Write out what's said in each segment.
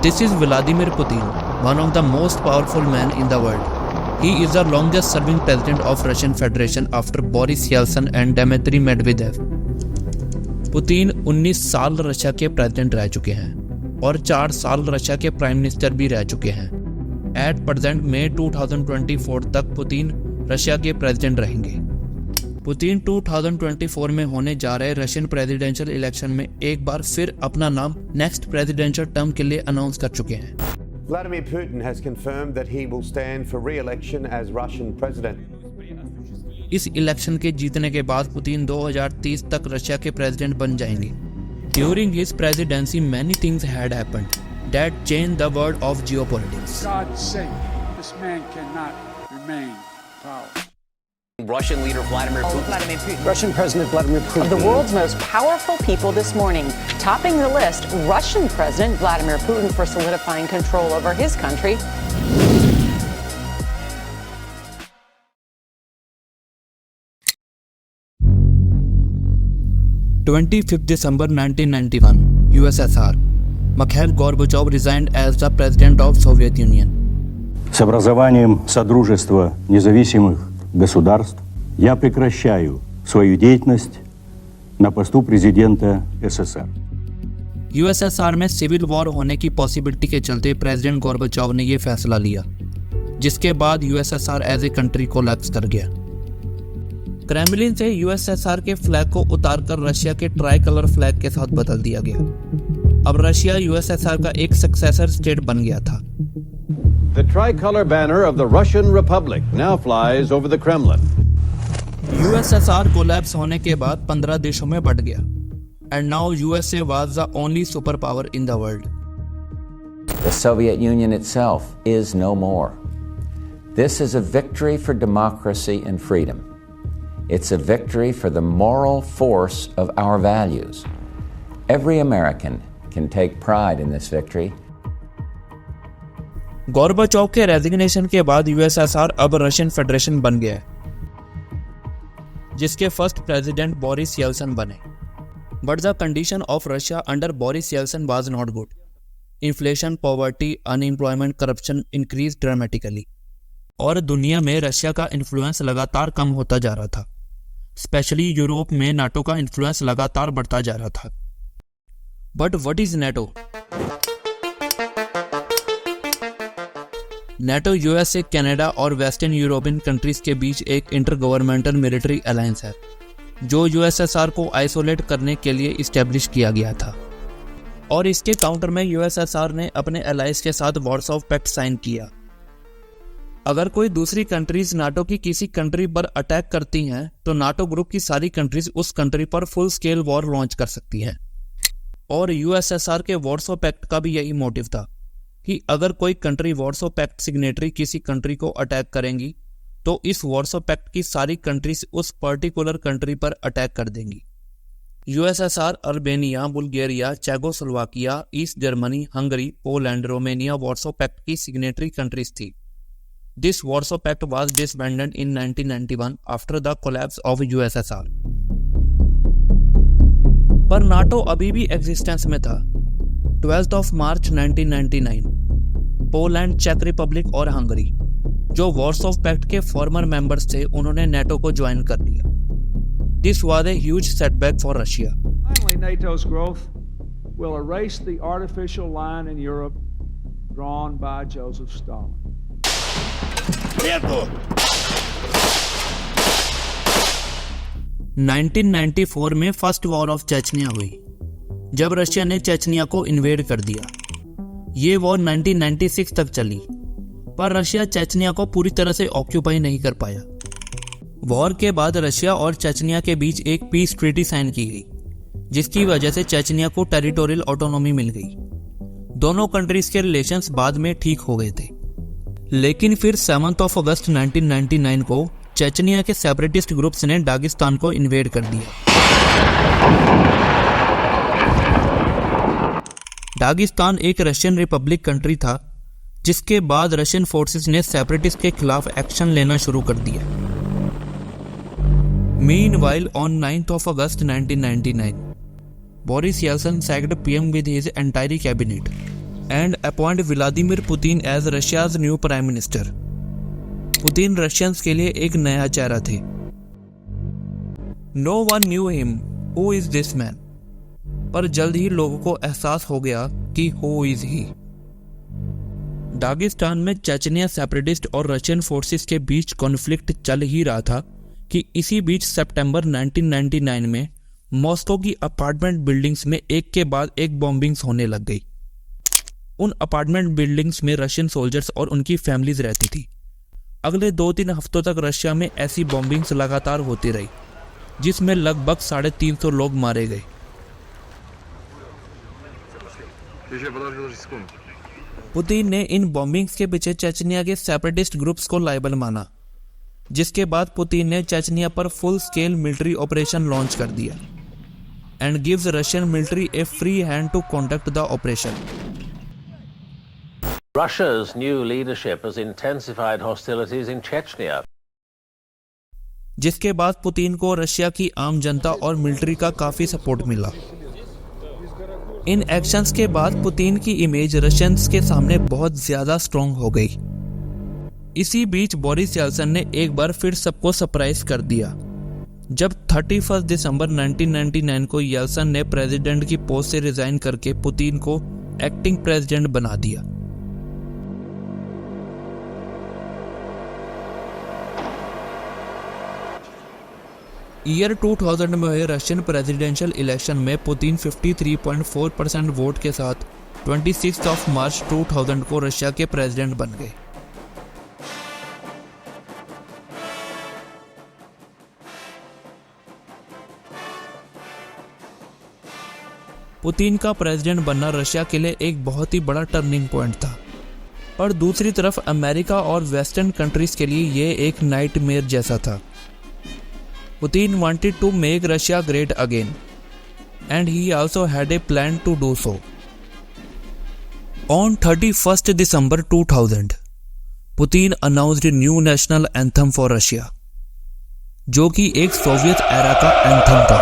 This is Vladimir Putin, one of the most powerful men in the world. He is the longest serving president of Russian Federation after Boris Yeltsin and Dmitry Medvedev. Putin 19 साल Russia के president रह चुके हैं और 4 साल Russia के prime minister भी रह चुके हैं। एट प्रेजेंट मई 2024 तक पुतिन रशिया के प्रेसिडेंट रहेंगे। पुतिन 2024 में होने जा रहे रशियन प्रेसिडेंशियल इलेक्शन में एक बार फिर अपना नाम नेक्स्ट प्रेसिडेंशियल टर्म के लिए अनाउंस कर चुके हैं। Vladimir Putin has confirmed that he will stand for re-election as Russian president. इस इलेक्शन के जीतने के बाद पुतिन 2030 तक रशिया के प्रेसिडेंट बन जाएंगे। During his presidency, many things had happened that changed the world of geopolitics. God's sake, this man cannot remain in power. Russian leader Vladimir Putin. Russian President Vladimir Putin. Of the world's most powerful people this morning, topping the list, Russian President Vladimir Putin for solidifying control over his country. December 1991, USSR. Mikhail Gorbachev resigned as the president of Soviet Union. С образованием Содружества независимых государств я прекращаю свою деятельность на посту президента СССР. USSR में civil war होने की possibility के चलते president Gorbachev ने यह फैसला लिया, जिसके बाद USSR as a country collapse कर गया। क्रेमलिन से USSR के फ्लैग को उतारकर रशिया के ट्राई कलर फ्लैग के साथ बदल दिया गया। अब रशिया USSR का एक सक्सेसर स्टेट बन गया था। The tricolor banner of the Russian Republic now flies over the Kremlin. USSR collapse होने के बाद 15 देशों में बंट गया। And now USA was the only superpower in the world. The Soviet Union itself is no more. This is a victory for democracy and freedom. It's a victory for the moral force of our values. Every American can take pride in this victory. Gorbachev के resignation के बाद USSR अब Russian federation बन गया है, जिसके first president Boris Yeltsin बने। But the condition of Russia under Boris Yeltsin was not good. Inflation, poverty, unemployment, corruption increase dramatically और दुनिया में रशिया का इन्फ्लुएंस लगातार कम होता जा रहा था। स्पेशली यूरोप में नाटो का इन्फ्लुएंस लगातार बढ़ता जा रहा था। But what is NATO? NATO USA, Canada और वेस्टर्न यूरोपियन कंट्रीज के बीच एक इंटर गवर्नमेंटल मिलिट्री अलायंस है, जो यूएसएसआर को आइसोलेट करने के लिए इस्टेब्लिश किया गया था। और इसके काउंटर में यूएसएसआर ने अपने अलायंस के साथ वार्सो पैक्ट साइन किया। अगर कोई दूसरी कंट्रीज नाटो की किसी कंट्री पर अटैक करती हैं, तो नाटो ग्रुप की सारी कंट्रीज उस कंट्री पर फुल स्केल वॉर लॉन्च कर सकती हैं। और यूएसएसआर के वार्सो पैक्ट का भी यही मोटिव था कि अगर कोई कंट्री वार्सो पैक्ट सिग्नेटरी किसी कंट्री को अटैक करेंगी, तो इस वार्सो पैक्ट की सारी कंट्रीज उस पर्टिकुलर कंट्री पर अटैक कर देंगी। USSR, Albania, Bulgaria, Czechoslovakia, East Germany, Hungary, Poland, Romania Warsaw Pact की सिग्नेटरी कंट्रीज थी। This Warsaw Pact was disbanded in 1991 after the collapse of USSR. पर नाटो अभी भी एग्जिस्टेंस में था। 12th of March 1999, पोलैंड, चेक रिपब्लिक और Hungary, जो वार्सो पैक्ट के फॉर्मर मेंबर्स थे, उन्होंने नाटो को ज्वाइन कर लिया। This was a huge setback for Russia. Finally, NATO's growth will erase the artificial line in Europe drawn by Joseph Stalin. 1994 में फर्स्ट वॉर ऑफ चेचनिया हुई, जब रशिया ने चेचनिया को इन्वेड कर दिया। ये वॉर 1996 तक चली, पर रशिया चेचनिया को पूरी तरह से ऑक्यूपाई नहीं कर पाया। वॉर के बाद रशिया और चेचनिया के बीच एक पीस ट्रीटी साइन की गई, जिसकी वजह से चेचनिया को टेरिटोरियल ऑटोनॉमी मिल गई। दोनों कंट्रीज के रिलेशंस बाद में ठीक हो गए थे, लेकिन फिर 7 अगस्त 1999 को चेचनिया के सेपरेटिस्ट ग्रुप्स ने दागिस्तान को इन्वेड कर दिया। दागिस्तान एक रशियन रिपब्लिक कंट्री था, जिसके बाद रशियन फोर्सेस ने सेपरेटिस्ट के खिलाफ एक्शन लेना शुरू कर दिया। Meanwhile on 9 August 1999, Boris Yeltsin sacked PM with his entire cabinet and appoint Vladimir Putin as Russia's new prime minister. Putin Russians के लिए एक नया चेहरा थे. No one knew him. Who is this man? पर जल्द ही लोगों को एहसास हो गया कि who is he. दागिस्तान में चेचनिया सेपरेटिस्ट और रशियन फोर्सेस के बीच कॉन्फ्लिक्ट चल ही रहा था कि इसी बीच सितंबर 1999 में मॉस्को की अपार्टमेंट बिल्डिंग्स में एक के बाद एक बॉम्बिंग्स होने लग गई. उन अपार्टमेंट बिल्डिंग्स में रशियन सोल्जर्स और उनकी फैमिलीज रहती थी. अगले 2-3 हफ्तों तक रशिया में ऐसी बॉम्बिंग्स लगातार होती रही, जिसमें लगभग 350 लोग मारे गए. पुतिन ने इन बॉम्बिंग्स के पीछे चेचनिया के सेपरेटिस्ट ग्रुप्स को लायबल माना, जिसके बाद पुतिन ने चेचनिया पर full scale military operation launch कर दिया and gives Russian military a free hand to conduct the operation. Russia's new leadership has intensified hostilities in Chechnya. जिसके बाद पुतिन को रशिया की आम जनता और मिलिट्री का काफी सपोर्ट मिला. इन एक्शंस के बाद पुतिन की इमेज रशियंस के सामने बहुत ज्यादा स्ट्रॉन्ग हो गई. इसी बीच बोरिस येल्सिन ने एक बार फिर सबको सरप्राइज कर दिया जब 31 दिसंबर 1999 को येल्सिन ने प्रेसिडेंट की पोस्ट से रिजाइन करके पुतिन को एक्टिंग प्रेसिडेंट बना दिया. ईयर 2000 में हुए रशियन प्रेसिडेंशियल इलेक्शन में पुतिन 53.4% वोट के साथ 26 मार्च 2000 को रशिया के प्रेसिडेंट बन गए. पुतिन का प्रेसिडेंट बनना रशिया के लिए एक बहुत ही बड़ा टर्निंग पॉइंट था, और दूसरी तरफ अमेरिका और वेस्टर्न कंट्रीज के लिए ये एक नाइटमेयर जैसा था. Putin wanted to make Russia great again, and he also had a plan to do so. On 31st December 2000, Putin announced a new national anthem for Russia, जो कि एक सोवियत एरा का एंथम था.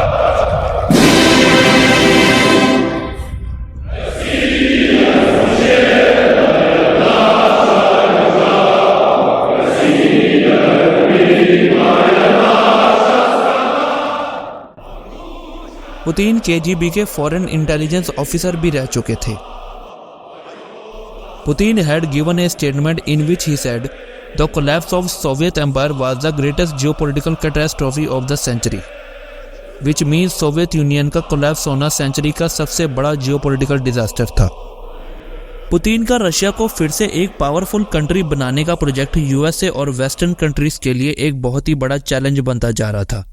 Putin KGB के foreign intelligence officer भी रह चुके थे. Putin had given a statement in which he said the collapse of Soviet Empire was the greatest geopolitical catastrophe of the century, which means Soviet union का collapse होना century का सबसे बड़ा geopolitical disaster था. पुतिन का Russia को फिर से एक पावरफुल कंट्री बनाने का प्रोजेक्ट यूएसए और वेस्टर्न कंट्रीज के लिए एक बहुत ही बड़ा चैलेंज बनता जा रहा था.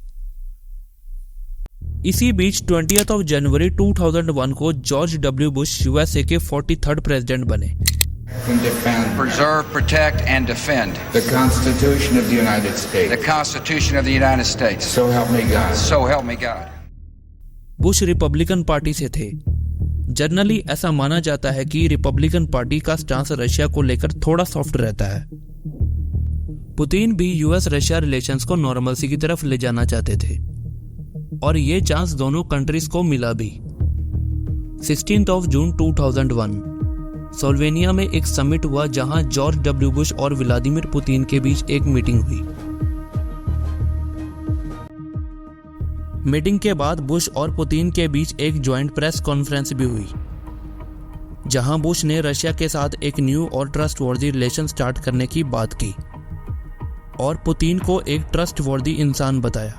इसी बीच 20th of January 2001 को जॉर्ज डब्ल्यू बुश यूएसए के 43rd प्रेसिडेंट बने. Preserve, protect, and defend the Constitution of the United States. The Constitution of the United States. So help me God. So help me God. Bush Republican party से थे. Generally ऐसा माना जाता है कि Republican party का stance Russia को लेकर थोड़ा सॉफ्ट रहता है. पुतिन भी यूएस रशिया रिलेशंस को नॉर्मलसी की तरफ ले जाना चाहते थे, और ये चांस दोनों कंट्रीज को मिला भी. 16th of June 2001 स्लोवेनिया में एक समिट हुआ जहां जॉर्ज डब्ल्यू बुश और व्लादिमीर पुतिन के बीच एक मीटिंग हुई. मीटिंग के बाद बुश और पुतिन के बीच एक ज्वाइंट प्रेस कॉन्फ्रेंस भी हुई, जहां बुश ने रशिया के साथ एक न्यू और ट्रस्टवर्दी रिलेशन स्टार्ट करने की बात की और पुतिन को एक ट्रस्टवर्दी इंसान बताया.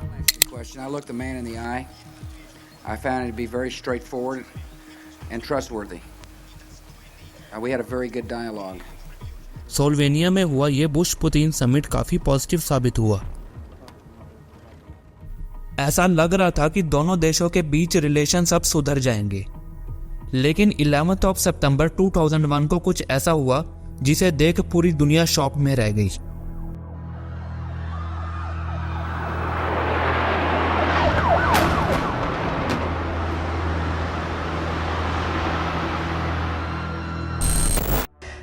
I looked the man in the eye. I found it to be very straightforward and trustworthy. We had a very good dialogue. Slovenia में हुआ ये बुश पुतिन समिट काफी पॉजिटिव साबित हुआ. ऐसा लग रहा था कि दोनों देशों के बीच रिलेशंस अब सुधर जाएंगे, लेकिन 11th of September 2001 को कुछ ऐसा हुआ जिसे देख पूरी दुनिया शॉक में रह गई.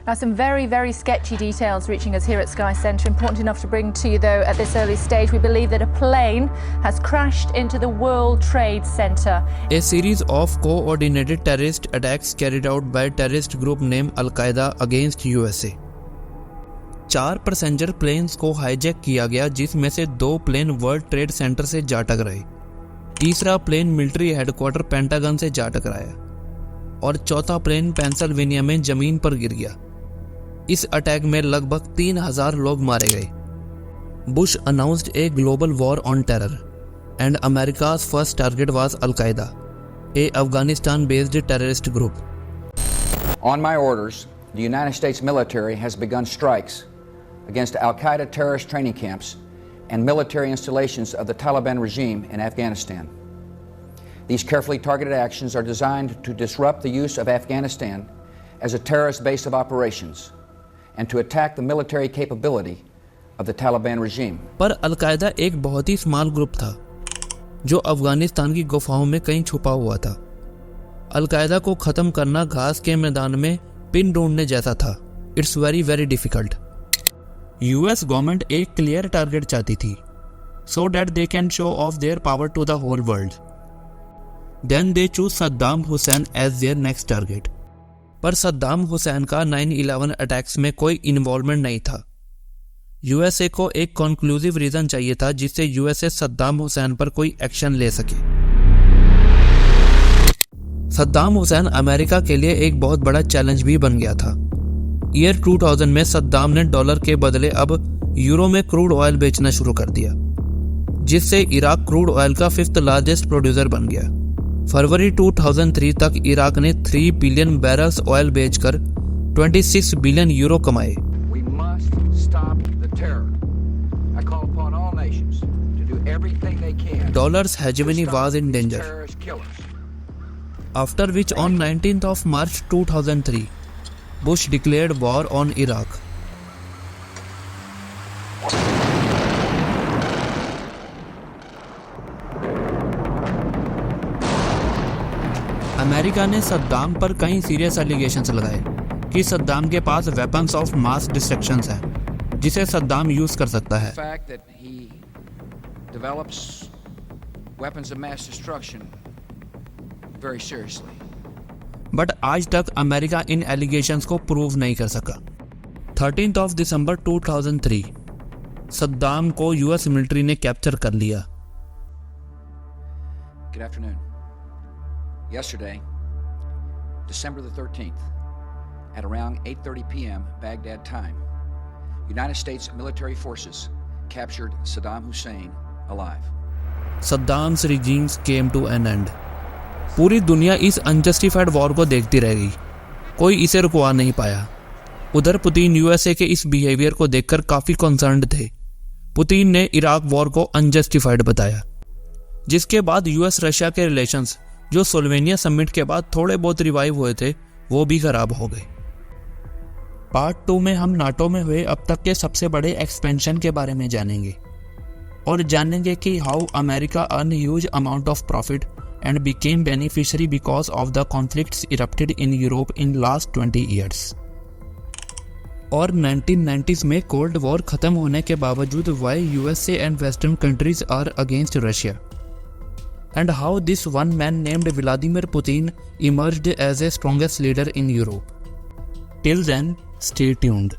Now, some very, very sketchy details reaching us here at Sky Centre. Important enough to bring to you, though, at this early stage. We believe that a plane has crashed into the World Trade Center. A series of coordinated terrorist attacks carried out by terrorist group named Al-Qaeda against USA. 4 passenger planes को hijack किया गया, जिसमें से 2 plane world trade centre से जा टकराए, तीसरा plane military headquarter pentagon से जा टकराया और चौथा प्लेन पेंसिल्वेनिया में जमीन पर गिर गया। इस अटैक में लगभग 3000 लोग मारे गए। Bush announced a global war on terror and America's first target was al Qaeda, a Afghanistan based terrorist group. On my orders, the United States military has begun strikes against Al-Qaeda terrorist training camps and military installations of the Taliban regime in Afghanistan. These carefully targeted actions are designed to disrupt the use of Afghanistan as a terrorist base of operations and to attack the military capability of the Taliban regime. पर al Qaeda एक बहुत ही small group था जो अफगानिस्तान की गुफाओं में कहीं छुपा हुआ था। अल-कायदा को खत्म करना घास के मैदान में पिन ढूंढने जैसा था। It's very very difficult. US government एक क्लियर टारगेट चाहती थी so that they can show off their power to the whole world. Then they choose Saddam Hussein as their next target. पर सद्दाम हुसैन का 9/11 attacks में कोई involvement नहीं था। USA को एक कंक्लूसिव रीजन चाहिए था जिससे यूएसए सद्दाम हुसैन पर कोई एक्शन ले सके। सद्दाम हुसैन अमेरिका के लिए एक बहुत बड़ा चैलेंज भी बन गया था। ईयर 2000 में सद्दाम ने डॉलर के बदले अब यूरो में क्रूड ऑयल बेचना शुरू कर दिया, जिससे इराक क्रूड ऑयल का 5th लार्जेस्ट प्रोड्यूसर बन गया। फरवरी 2003 तक इराक ने 3 बिलियन बैरल्स ऑयल बेचकर 26 बिलियन यूरो कमाए। Dollars hegemony was in danger. After which on 19th of March 2003, Bush declared war on Iraq. America ने सद्दाम पर कई सीरियस एलिगेशंस लगाए कि सद्दाम के पास वेपन्स ऑफ मास डिस्ट्रक्शंस हैं जिसे सद्दाम यूज कर सकता है। Very seriously. बट आज तक अमेरिका इन एलिगेशंस को प्रूव नहीं कर सका। 13th of December 2003 सद्दाम को यूएस मिलिट्री ने कैप्चर कर लिया। Good afternoon. Yesterday, December the 13th, at around 8:30 p.m. Baghdad time, United States military forces captured Saddam Hussein alive. Saddam's regimes came to an end. पूरी दुनिया इस unjustified war को देखती रह गई, कोई इसे रुकवा नहीं पाया। उधर पुतिन यूएसए के इस बिहेवियर को देखकर काफी कंसर्न्ड थे। पुतिन ने इराक वॉर को अनजस्टिफाइड बताया, जिसके बाद यूएस रशिया के रिलेशंस जो सोल्वेनिया समिट के बाद थोड़े बहुत रिवाइव हुए थे वो भी खराब हो गए। पार्ट 2 में हम नाटो में हुए अब तक के सबसे बड़े एक्सपेंशन के बारे में जानेंगे और जानेंगे कि how America earn huge amount of profit and became beneficiary because of the conflicts erupted in Europe in last 20 years. और 1990s में कोल्ड वॉर खत्म होने के बावजूद why USA and Western countries are against Russia, and how this one man named Vladimir Putin emerged as a strongest leader in Europe. Till then, stay tuned.